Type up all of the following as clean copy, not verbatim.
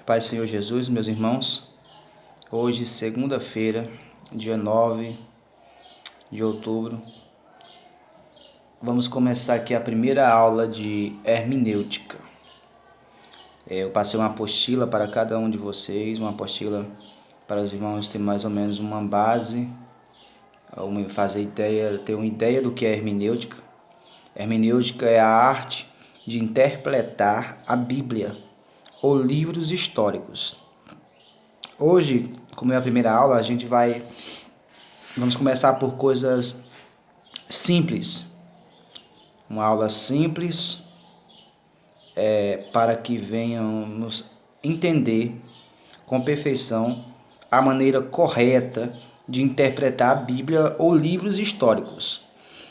Pai Senhor Jesus, meus irmãos, hoje, segunda-feira, dia 9 de outubro, vamos começar aqui a primeira aula de hermenêutica. Eu passei uma apostila para cada um de vocês, uma apostila para os irmãos terem mais ou menos uma base, ter uma ideia do que é hermenêutica. Hermenêutica é a arte de interpretar a Bíblia ou livros históricos. Hoje, como é a primeira aula, vamos começar por coisas simples. Uma aula simples para que venhamos entender com perfeição a maneira correta de interpretar a Bíblia ou livros históricos.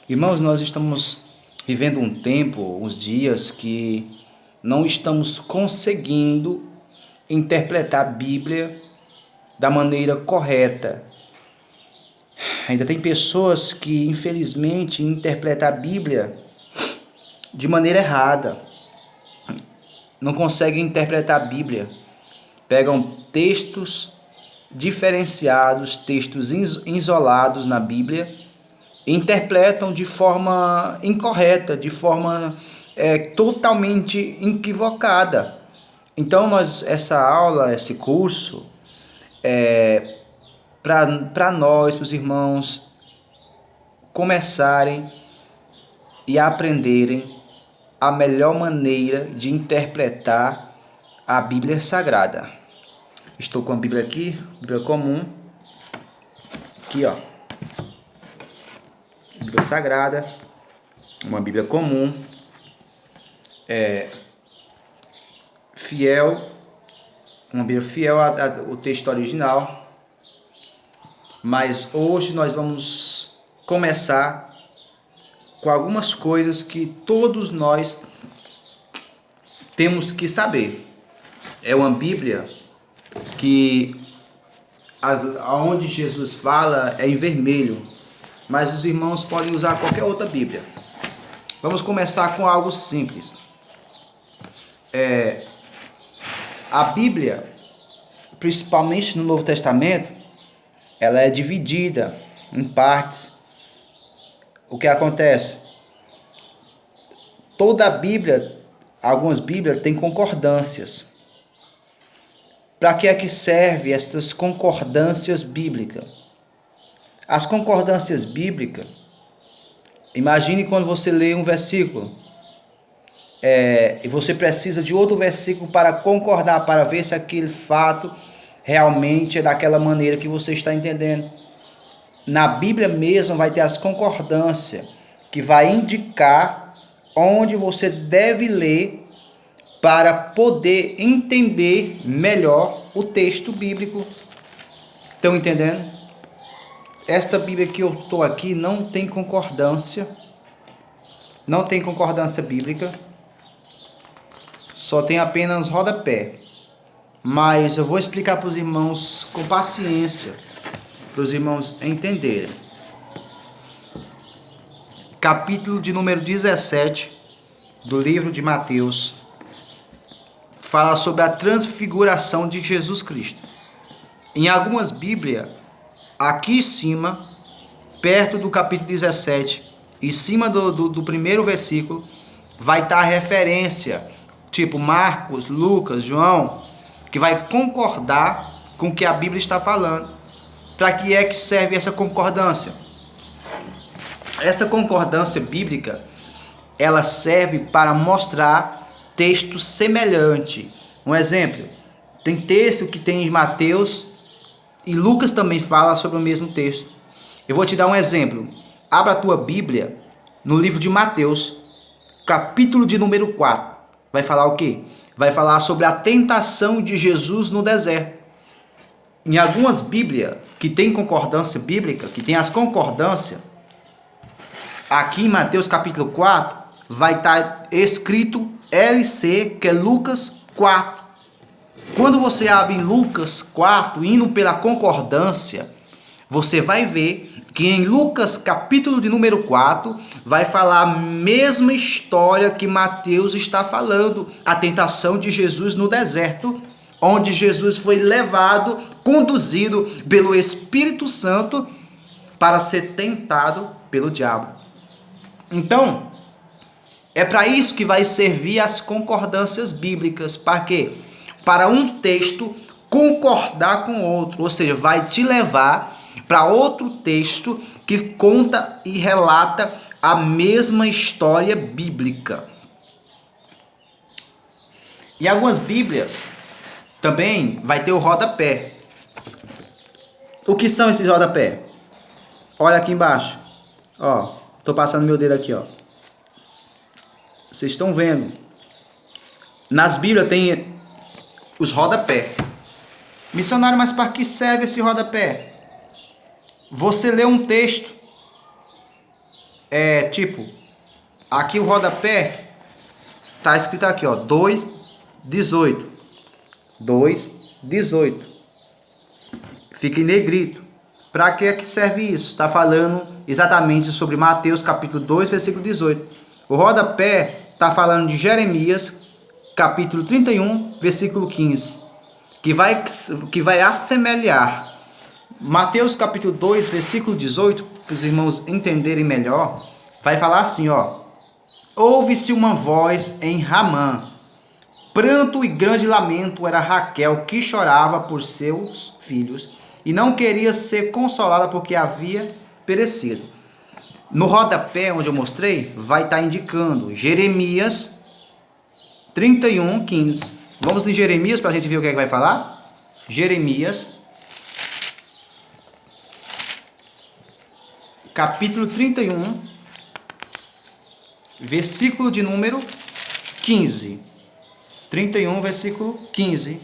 Irmãos, nós estamos vivendo um tempo, uns dias que não estamos conseguindo interpretar a Bíblia da maneira correta. Ainda tem pessoas que, infelizmente, interpretam a Bíblia de maneira errada. Não conseguem interpretar a Bíblia. Pegam textos diferenciados, textos isolados na Bíblia, e interpretam de forma incorreta, de forma totalmente equivocada. Então, essa aula, esse curso, para nós, para os irmãos começarem e aprenderem a melhor maneira de interpretar a Bíblia Sagrada. Estou com a Bíblia aqui, Bíblia comum, aqui ó, Bíblia Sagrada, uma Bíblia comum, uma Bíblia fiel ao texto original. Mas hoje nós vamos começar com algumas coisas que todos nós temos que saber. É uma Bíblia que aonde Jesus fala é em vermelho, mas os irmãos podem usar qualquer outra Bíblia. Vamos começar com algo simples. A Bíblia, principalmente no Novo Testamento, ela é dividida em partes. O que acontece? Toda a Bíblia, algumas Bíblias têm concordâncias. Para que é que servem essas concordâncias bíblicas? As concordâncias bíblicas, imagine quando você lê um versículo, e você precisa de outro versículo para concordar, para ver se aquele fato realmente é daquela maneira que você está entendendo. Na Bíblia mesmo vai ter as concordâncias, que vai indicar onde você deve ler para poder entender melhor o texto bíblico. Estão entendendo? Esta Bíblia que eu estou aqui não tem concordância bíblica, só tem apenas rodapé. Mas eu vou explicar para os irmãos com paciência, para os irmãos entenderem. Capítulo de número 17 do livro de Mateus fala sobre a transfiguração de Jesus Cristo. Em algumas Bíblias, aqui em cima, perto do capítulo 17, em cima do primeiro versículo, vai estar a referência, tipo Marcos, Lucas, João, que vai concordar com o que a Bíblia está falando. Para que é que serve essa concordância? Essa concordância bíblica, ela serve para mostrar texto semelhante. Um exemplo, tem texto que tem em Mateus e Lucas também fala sobre o mesmo texto. Eu vou te dar um exemplo. Abra a tua Bíblia no livro de Mateus, capítulo de número 4. Vai falar o quê? Vai falar sobre a tentação de Jesus no deserto. Em algumas Bíblias que tem concordância bíblica, que tem as concordâncias, aqui em Mateus capítulo 4, vai estar escrito LC, que é Lucas 4. Quando você abre em Lucas 4, indo pela concordância, você vai ver que em Lucas capítulo de número 4, vai falar a mesma história que Mateus está falando, a tentação de Jesus no deserto. onde Jesus foi levado, conduzido pelo Espírito Santo para ser tentado pelo diabo. Então, é para isso que vai servir as concordâncias bíblicas. Para quê? Para um texto concordar com outro, ou seja, vai te levar para outro texto que conta e relata a mesma história bíblica. Em algumas Bíblias também vai ter o rodapé. O que são esses rodapé? Olha aqui embaixo. Ó, tô passando meu dedo aqui, ó. Vocês estão vendo? Nas Bíblias tem os rodapé. Missionário, mas para que serve esse rodapé? Você lê um texto, tipo, aqui o rodapé tá escrito aqui, ó, 2:18. 2:18. Fica em negrito. Para que serve isso? Está falando exatamente sobre Mateus capítulo 2, versículo 18. O rodapé está falando de Jeremias capítulo 31, versículo 15, que vai assemelhar Mateus capítulo 2, versículo 18, para os irmãos entenderem melhor. Vai falar assim, ó: ouve-se uma voz em Ramã, pranto e grande lamento era Raquel, que chorava por seus filhos e não queria ser consolada porque havia perecido. No rodapé onde eu mostrei, vai estar indicando Jeremias 31, 15. Vamos em Jeremias para a gente ver o que é que vai falar? Jeremias capítulo 31, versículo de número 15. 31, versículo 15.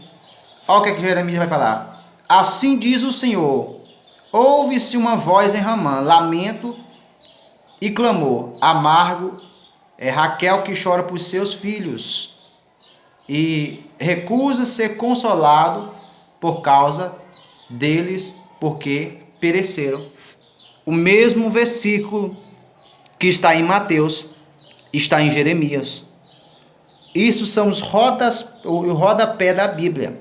Olha o que é que Jeremias vai falar. Assim diz o Senhor: ouve-se uma voz em Ramã, lamento e clamor amargo, é Raquel que chora por seus filhos e recusa ser consolado por causa deles, porque pereceram. O mesmo versículo que está em Mateus está em Jeremias. Isso são o rodapé da Bíblia.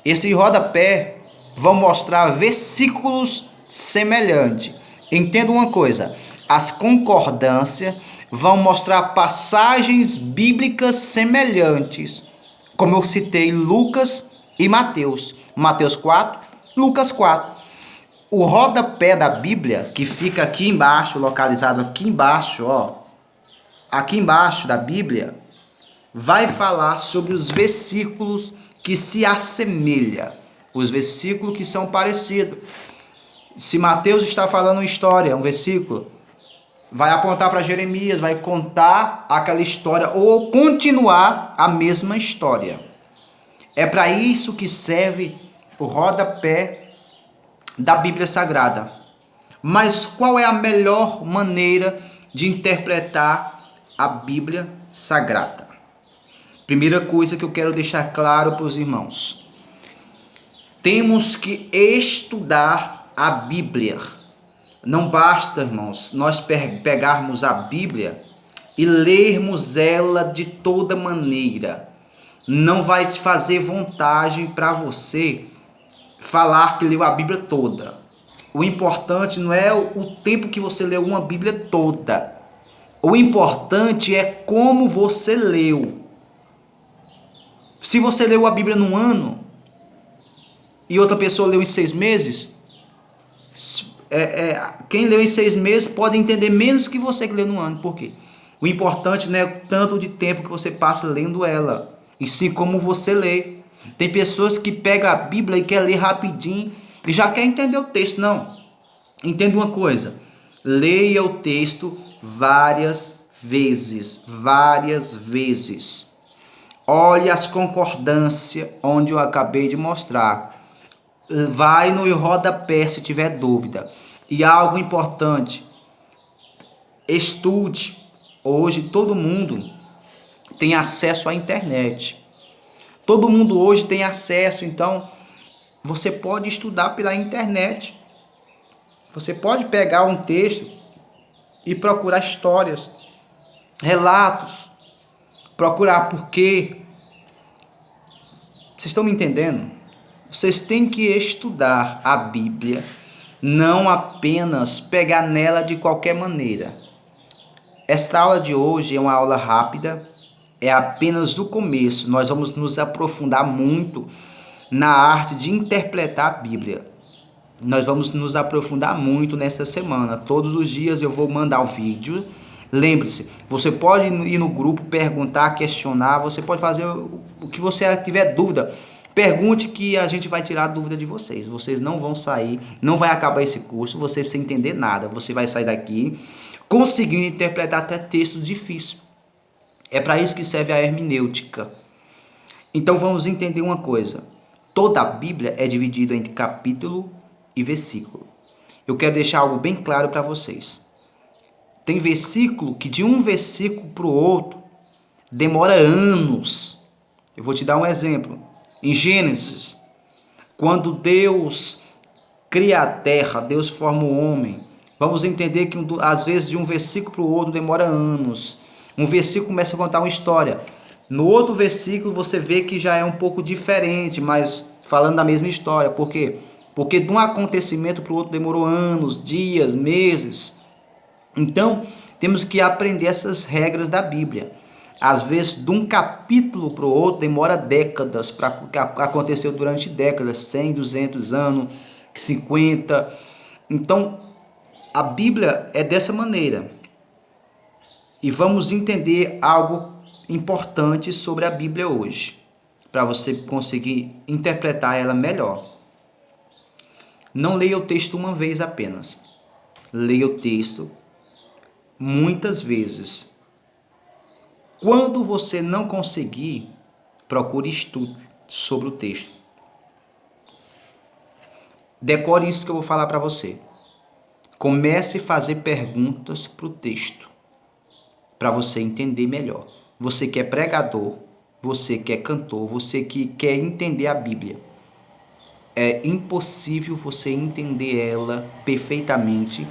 Esse rodapé vão mostrar versículos semelhantes. Entenda uma coisa: as concordâncias vão mostrar passagens bíblicas semelhantes, como eu citei Lucas e Mateus. Mateus 4, Lucas 4. O rodapé da Bíblia, que fica aqui embaixo, localizado aqui embaixo, ó, aqui embaixo da Bíblia, vai falar sobre os versículos que se assemelham, os versículos que são parecidos. Se Mateus está falando uma história, um versículo, vai apontar para Jeremias, vai contar aquela história ou continuar a mesma história. É para isso que serve o rodapé da Bíblia Sagrada. Mas qual é a melhor maneira de interpretar a Bíblia Sagrada? Primeira coisa que eu quero deixar claro para os irmãos: temos que estudar a Bíblia. Não basta, irmãos, nós pegarmos a Bíblia e lermos ela de toda maneira. Não vai te fazer vantagem para você falar que leu a Bíblia toda. O importante não é o tempo que você leu uma Bíblia toda. O importante é como você leu. Se você leu a Bíblia num ano e outra pessoa leu em 6 meses, quem leu em 6 meses pode entender menos que você que leu num ano. Por quê? O importante não é tanto de tempo que você passa lendo ela, e sim como você lê. Tem pessoas que pegam a Bíblia e quer ler rapidinho e já quer entender o texto. Não. Entenda uma coisa: leia o texto várias vezes. Várias vezes. Olhe as concordâncias onde eu acabei de mostrar. Vai no rodapé se tiver dúvida. E algo importante: estude. Hoje todo mundo tem acesso à internet. Todo mundo hoje tem acesso, então você pode estudar pela internet. Você pode pegar um texto e procurar histórias, relatos, procurar porquê. Vocês estão me entendendo? Vocês têm que estudar a Bíblia, não apenas pegar nela de qualquer maneira. Esta aula de hoje é uma aula rápida, é apenas o começo. Nós vamos nos aprofundar muito na arte de interpretar a Bíblia. Nós vamos nos aprofundar muito nessa semana. Todos os dias eu vou mandar o vídeo. Lembre-se, você pode ir no grupo, perguntar, questionar, você pode fazer o que você tiver dúvida. Pergunte que a gente vai tirar a dúvida de vocês. Vocês não vão sair, não vai acabar esse curso, você sem entender nada. Você vai sair daqui conseguindo interpretar até textos difíceis. É para isso que serve a hermenêutica. Então vamos entender uma coisa. Toda a Bíblia é dividida entre capítulo e versículo. Eu quero deixar algo bem claro para vocês. Tem versículo que de um versículo para o outro demora anos. Eu vou te dar um exemplo. Em Gênesis, quando Deus cria a terra, Deus forma o homem. Vamos entender que às vezes de um versículo para o outro demora anos. Um versículo começa a contar uma história. No outro versículo você vê que já é um pouco diferente, mas falando da mesma história. Por quê? Porque de um acontecimento para o outro demorou anos, dias, meses. Então, temos que aprender essas regras da Bíblia. Às vezes, de um capítulo para o outro, demora décadas, aconteceu durante décadas, 100, 200 anos, 50. Então, a Bíblia é dessa maneira. E vamos entender algo importante sobre a Bíblia hoje, para você conseguir interpretar ela melhor. Não leia o texto uma vez apenas. Leia o texto muitas vezes. Quando você não conseguir, procure estudo sobre o texto. Decore isso que eu vou falar para você. Comece a fazer perguntas para o texto, para você entender melhor. Você que é pregador, você que é cantor, você que quer entender a Bíblia. É impossível você entender ela perfeitamente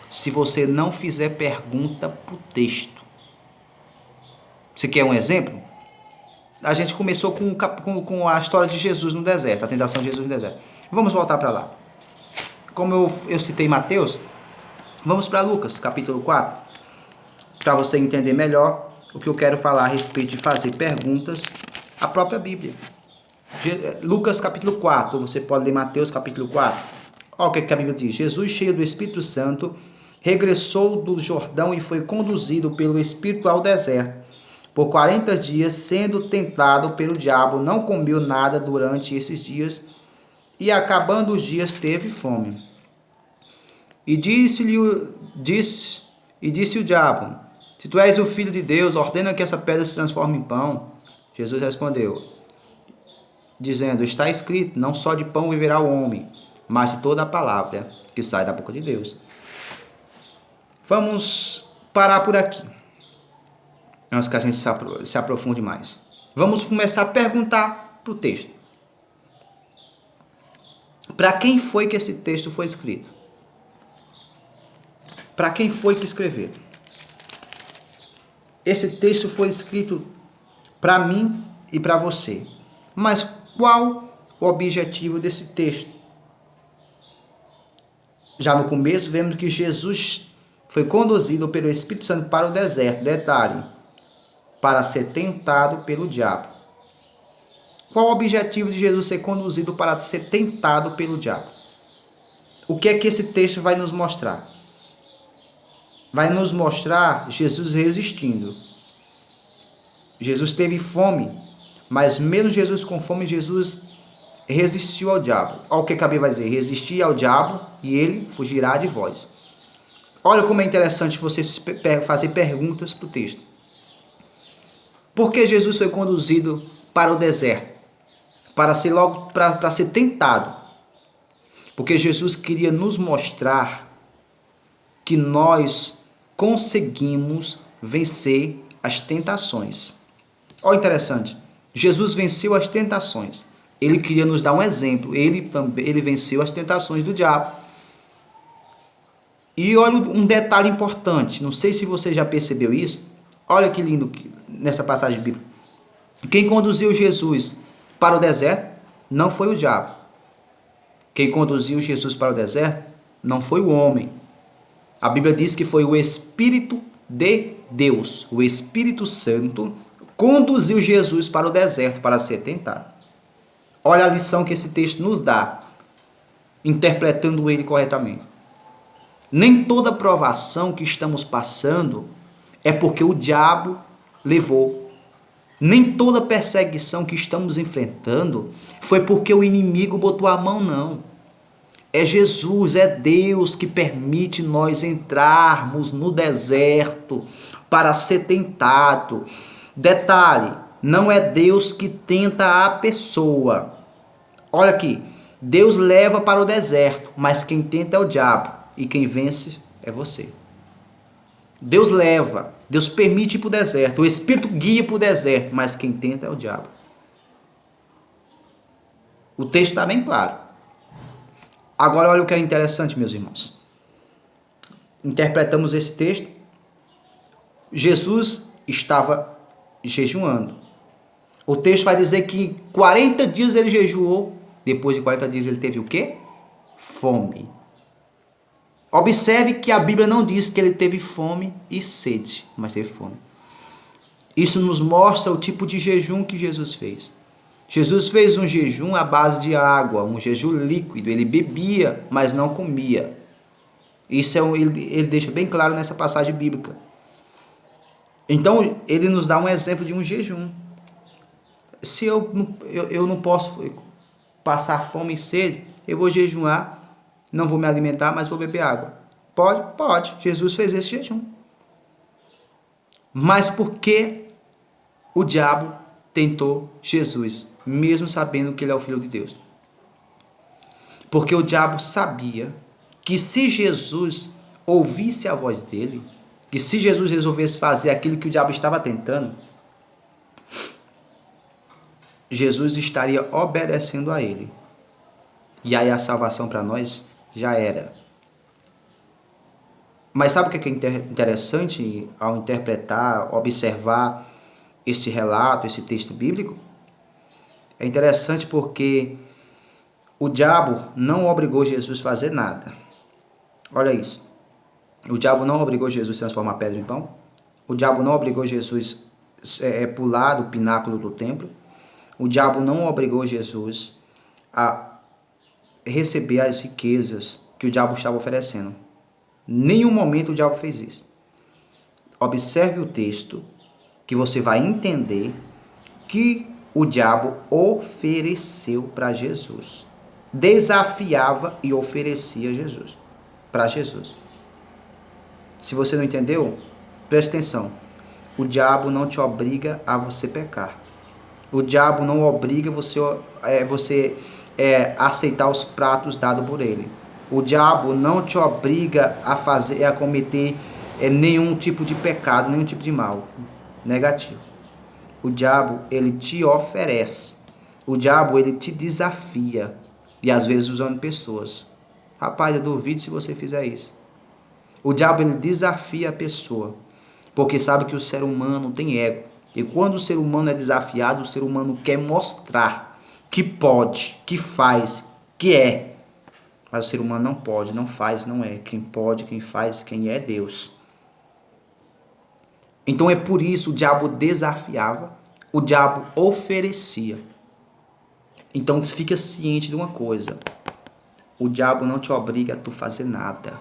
se você não fizer pergunta para o texto. Você quer um exemplo? A gente começou com a história de Jesus no deserto, a tentação de Jesus no deserto. Vamos voltar para lá. Como eu citei Mateus, vamos para Lucas, capítulo 4, para você entender melhor o que eu quero falar a respeito de fazer perguntas à própria Bíblia. Lucas capítulo 4, você pode ler Mateus capítulo 4. Olha o que a Bíblia diz. Jesus, cheio do Espírito Santo, regressou do Jordão e foi conduzido pelo Espírito ao deserto. Por 40 dias, sendo tentado pelo diabo, não comeu nada durante esses dias, e acabando os dias, teve fome. E disse o diabo: se tu és o Filho de Deus, ordena que essa pedra se transforme em pão. Jesus respondeu, dizendo, está escrito, não só de pão viverá o homem, mas de toda a palavra que sai da boca de Deus. Vamos parar por aqui, antes que a gente se aprofunde mais. Vamos começar a perguntar para o texto. Para quem foi que esse texto foi escrito? Para quem foi que escreveu? Esse texto foi escrito para mim e para você. Mas qual o objetivo desse texto? Já no começo, vemos que Jesus foi conduzido pelo Espírito Santo para o deserto. Detalhe, para ser tentado pelo diabo. Qual o objetivo de Jesus ser conduzido para ser tentado pelo diabo? O que é que esse texto vai nos mostrar? Vai nos mostrar Jesus resistindo. Jesus teve fome, mas mesmo Jesus com fome, Jesus resistiu ao diabo. Olha o que a Bíblia vai dizer, resistir ao diabo e ele fugirá de vós. Olha como é interessante você fazer perguntas para o texto. Por que Jesus foi conduzido para o deserto? Para ser tentado. Porque Jesus queria nos mostrar que nós conseguimos vencer as tentações. Olha interessante, Jesus venceu as tentações. Ele queria nos dar um exemplo. Ele venceu as tentações do diabo. E olha um detalhe importante, não sei se você já percebeu isso. Olha que lindo nessa passagem bíblica. Quem conduziu Jesus para o deserto não foi o diabo. Quem conduziu Jesus para o deserto não foi o homem. A Bíblia diz que foi o Espírito de Deus, o Espírito Santo, conduziu Jesus para o deserto para ser tentado. Olha a lição que esse texto nos dá, interpretando ele corretamente. Nem toda provação que estamos passando é porque o diabo levou. Nem toda perseguição que estamos enfrentando foi porque o inimigo botou a mão, não. É Jesus, é Deus que permite nós entrarmos no deserto para ser tentado. Detalhe, não é Deus que tenta a pessoa. Olha aqui, Deus leva para o deserto, mas quem tenta é o diabo e quem vence é você. Deus leva, Deus permite ir para o deserto, o Espírito guia para o deserto, mas quem tenta é o diabo. O texto está bem claro. Agora olha o que é interessante, meus irmãos. Interpretamos esse texto. Jesus estava jejuando. O texto vai dizer que 40 dias ele jejuou. Depois de 40 dias ele teve o quê? Fome. Observe que a Bíblia não diz que ele teve fome e sede, mas teve fome. Isso nos mostra o tipo de jejum que Jesus fez. Jesus fez um jejum à base de água, um jejum líquido. Ele bebia, mas não comia. Isso ele deixa bem claro nessa passagem bíblica. Então, ele nos dá um exemplo de um jejum. Se eu não posso passar fome e sede, eu vou jejuar, não vou me alimentar, mas vou beber água. Pode? Pode. Jesus fez esse jejum. Mas por que o diabo tentou Jesus, mesmo sabendo que ele é o Filho de Deus? Porque o diabo sabia que se Jesus ouvisse a voz dele, que se Jesus resolvesse fazer aquilo que o diabo estava tentando, Jesus estaria obedecendo a ele. E aí a salvação para nós já era. Mas sabe o que é interessante ao interpretar, observar esse relato, esse texto bíblico? É interessante porque o diabo não obrigou Jesus a fazer nada. Olha isso. O diabo não obrigou Jesus a transformar pedra em pão. O diabo não obrigou Jesus a pular do pináculo do templo. O diabo não obrigou Jesus a receber as riquezas que o diabo estava oferecendo. Nenhum momento o diabo fez isso. Observe o texto que você vai entender que o diabo ofereceu para Jesus. Desafiava e oferecia Jesus para Jesus. Se você não entendeu, preste atenção. O diabo não te obriga a você pecar. O diabo não obriga você aceitar os pratos dados por ele. O diabo não te obriga a cometer nenhum tipo de pecado, nenhum tipo de mal negativo. O diabo, ele te oferece. O diabo, ele te desafia. E às vezes usando pessoas. Rapaz, eu duvido se você fizer isso. O diabo, ele desafia a pessoa. Porque sabe que o ser humano tem ego. E quando o ser humano é desafiado, o ser humano quer mostrar que pode, que faz, que é. Mas o ser humano não pode, não faz, não é. Quem pode, quem faz, quem é Deus. Então é por isso o diabo desafiava, o diabo oferecia. Então fica ciente de uma coisa. O diabo não te obriga a tu fazer nada.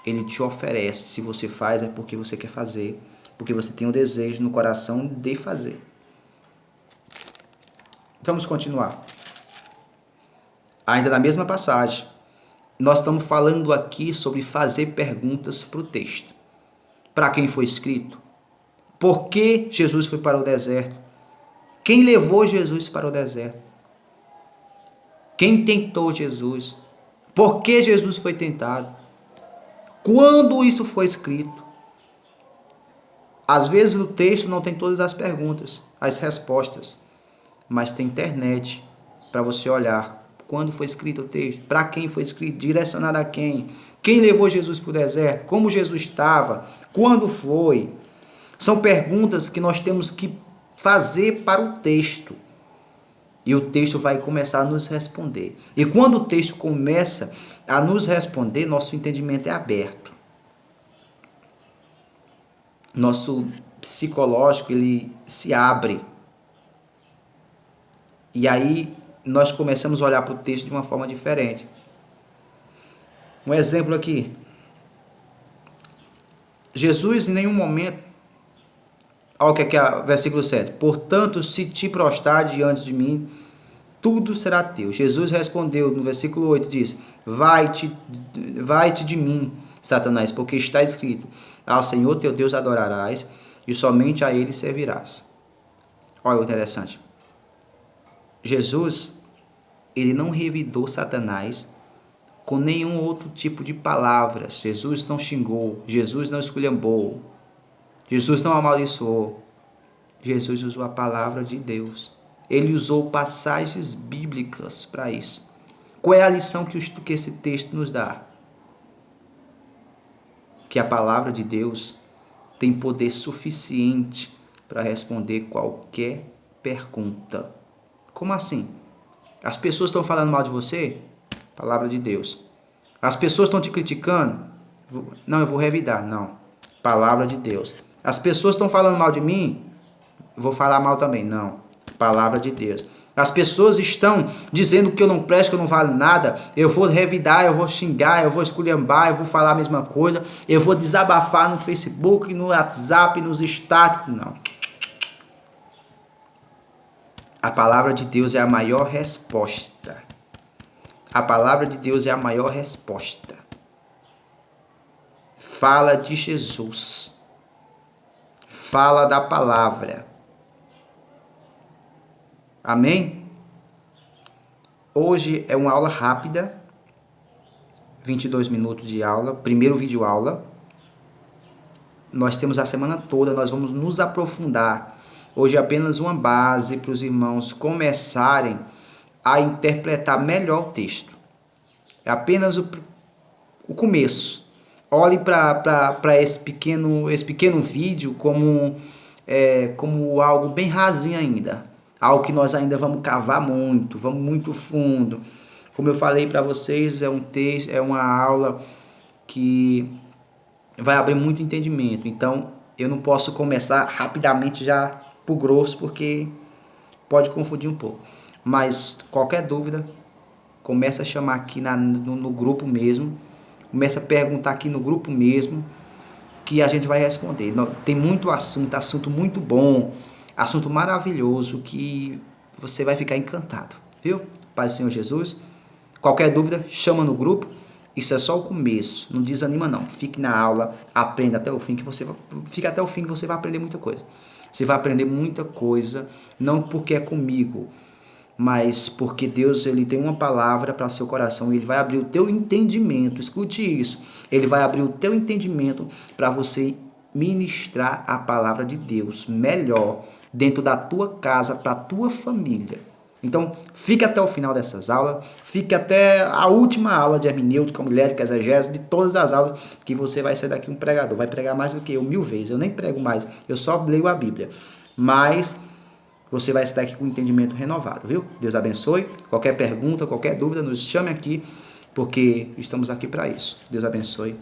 Ele te oferece. Se você faz é porque você quer fazer. Porque você tem o desejo no coração de fazer. Vamos continuar. Ainda na mesma passagem. Nós estamos falando aqui sobre fazer perguntas para o texto. Para quem foi escrito? Por que Jesus foi para o deserto? Quem levou Jesus para o deserto? Quem tentou Jesus? Por que Jesus foi tentado? Quando isso foi escrito? Às vezes no texto não tem todas as perguntas, as respostas, mas tem internet para você olhar. Quando foi escrito o texto? Para quem foi escrito? Direcionado a quem? Quem levou Jesus para o deserto? Como Jesus estava? Quando foi? São perguntas que nós temos que fazer para o texto. E o texto vai começar a nos responder. E quando o texto começa a nos responder, nosso entendimento é aberto. Nosso psicológico, ele se abre. E aí nós começamos a olhar para o texto de uma forma diferente. Um exemplo aqui. Jesus em nenhum momento... Olha o que é o versículo 7. Portanto, se te prostrar diante de mim, tudo será teu. Jesus respondeu no versículo 8, diz: Vai-te de mim, Satanás, porque está escrito: ao Senhor teu Deus adorarás e somente a ele servirás. Olha o interessante. Jesus, ele não revidou Satanás com nenhum outro tipo de palavras. Jesus não xingou, Jesus não esculhambou, Jesus não amaldiçoou. Jesus usou a palavra de Deus. Ele usou passagens bíblicas para isso. Qual é a lição que esse texto nos dá? Que a palavra de Deus tem poder suficiente para responder qualquer pergunta. Como assim? As pessoas estão falando mal de você? Palavra de Deus. As pessoas estão te criticando? Não, eu vou revidar. Não. Palavra de Deus. As pessoas estão falando mal de mim? Eu vou falar mal também. Não. Palavra de Deus. As pessoas estão dizendo que eu não presto, que eu não valo nada. Eu vou revidar, eu vou xingar, eu vou esculhambar, eu vou falar a mesma coisa. Eu vou desabafar no Facebook, no WhatsApp, nos status. Não. A palavra de Deus é a maior resposta. A palavra de Deus é a maior resposta. Fala de Jesus. Fala da palavra. Amém? Hoje é uma aula rápida. 22 minutos de aula. Primeiro vídeo aula. Nós temos a semana toda. Nós vamos nos aprofundar. Hoje é apenas uma base para os irmãos começarem a interpretar melhor o texto. É apenas o começo. Olhe para esse pequeno vídeo como algo bem rasinho ainda. Algo que nós ainda vamos cavar muito, vamos muito fundo. Como eu falei para vocês, é um texto, é uma aula que vai abrir muito entendimento. Então, eu não posso começar rapidamente já pro grosso, porque pode confundir um pouco. Mas qualquer dúvida, começa a chamar aqui no grupo mesmo. Começa a perguntar aqui no grupo mesmo, que a gente vai responder. Tem muito assunto muito bom, assunto maravilhoso, que você vai ficar encantado, viu? Paz do Senhor Jesus. Qualquer dúvida, chama no grupo. Isso é só o começo, não desanima não. Fique na aula, aprenda até o fim, fica até o fim que você vai aprender muita coisa. Você vai aprender muita coisa, não porque é comigo, mas porque Deus, ele tem uma palavra para seu coração, ele vai abrir o teu entendimento. Escute isso, ele vai abrir o teu entendimento para você ministrar a palavra de Deus melhor dentro da tua casa, para a tua família. Então, fique até o final dessas aulas, fique até a última aula de hermenêutica, homilética, exegese, de todas as aulas, que você vai ser daqui um pregador. Vai pregar mais do que eu 1000 vezes. Eu nem prego mais, eu só leio a Bíblia. Mas você vai estar aqui com entendimento renovado, viu? Deus abençoe. Qualquer pergunta, qualquer dúvida, nos chame aqui, porque estamos aqui para isso. Deus abençoe.